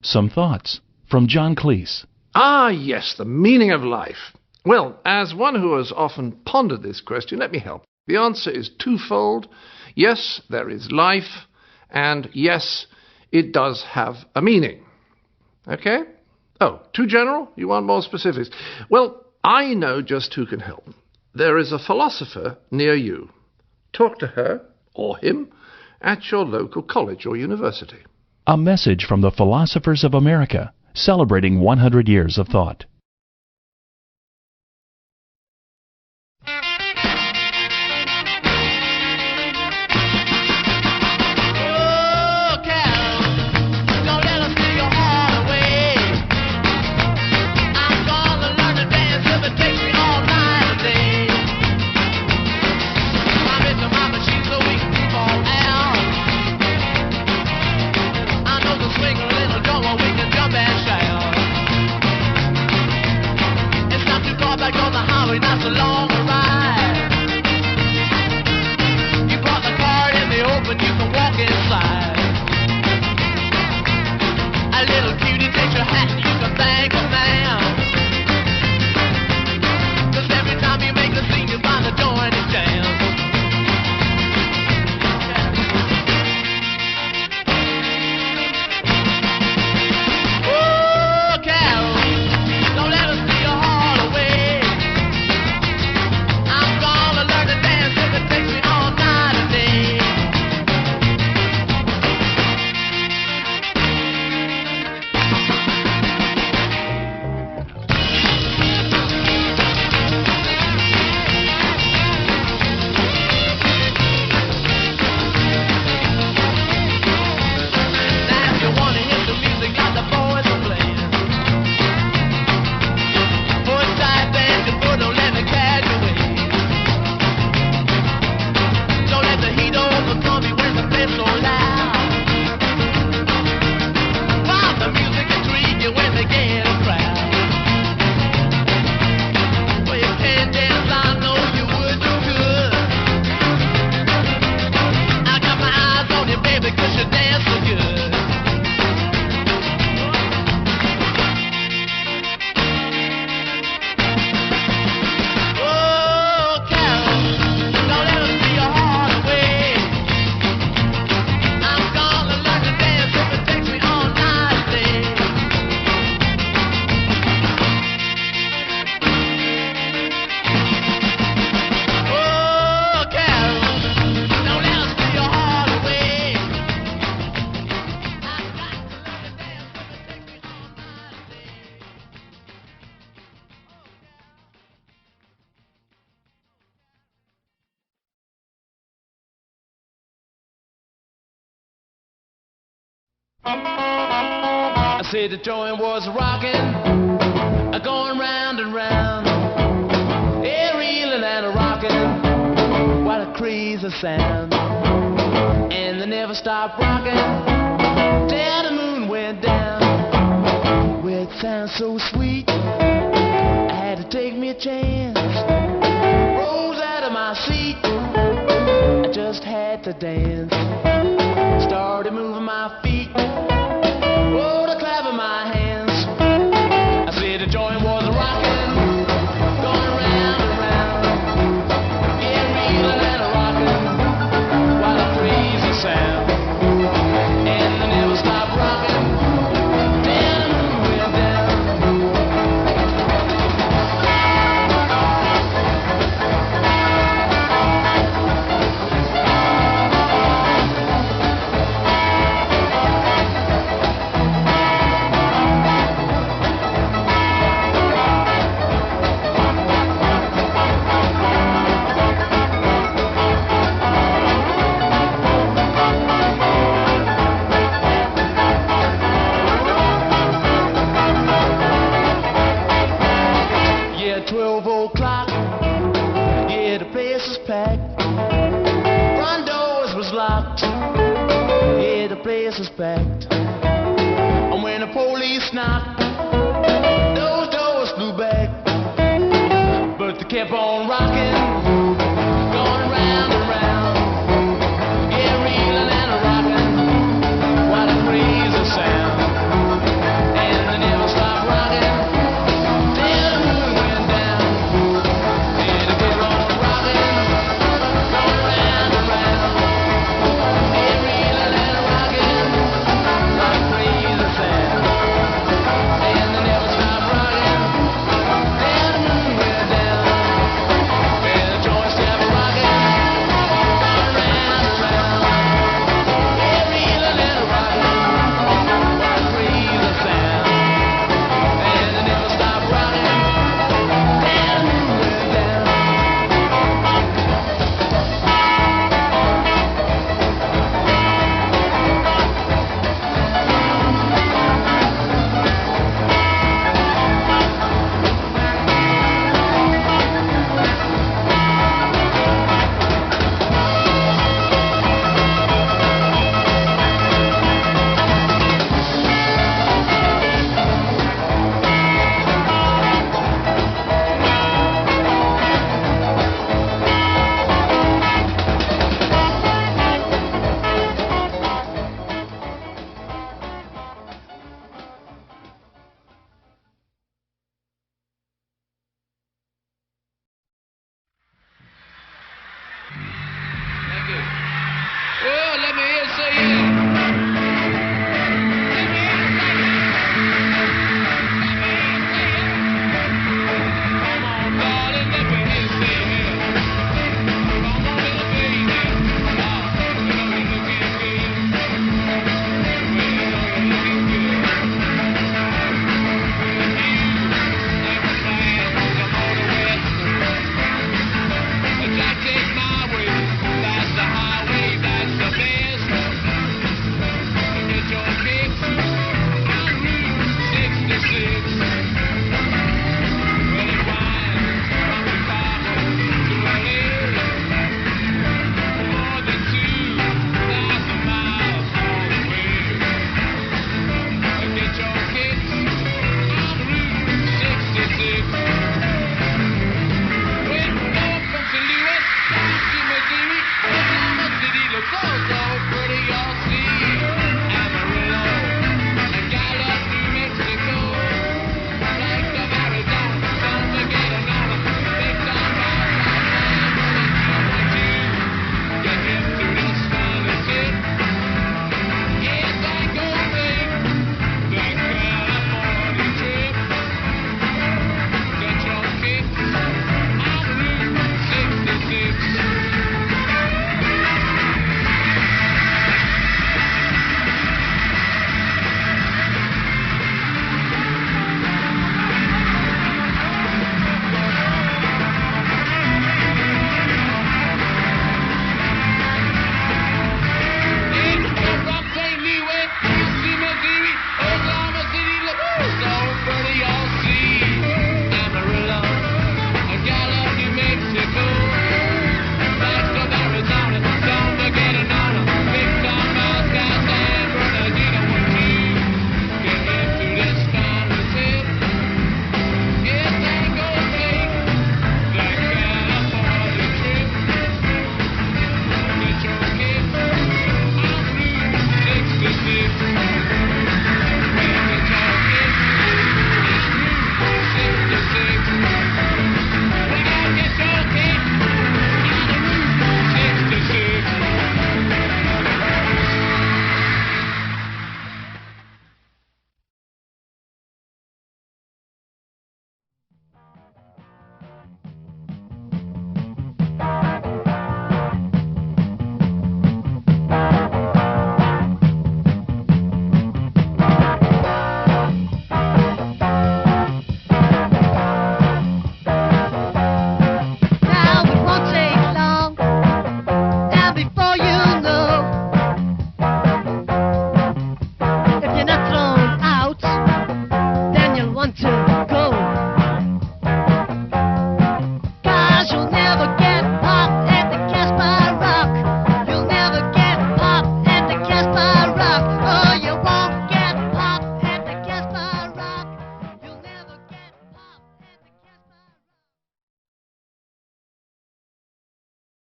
Some thoughts from John Cleese. Ah, yes, the meaning of life. Well, as one who has often pondered this question, let me help. The answer is twofold. Yes, there is life, and yes, it does have a meaning. Okay? Oh, too general? You want more specifics? Well, I know just who can help. There is a philosopher near you. Talk to her, or him, at your local college or university. A message from the Philosophers of America, celebrating 100 years of thought. I said the joint was rocking, going round and round, yeah, reeling and a rocking, what a crazy sound. And they never stopped rocking till the moon went down. Well, it sounds so sweet, I had to take me a chance. Rose out of my seat, I just had to dance. Started moving my feet, oh, to clapping my hands. I said the joint was rocking, going round and round, yeah, reeling and rocking, what a crazy sound. And they never stopped rocking till the moon went down. Yeah, 12 o'clock, yeah, the place is packed. Front doors was locked, yeah, the place is packed. And when the police knocked,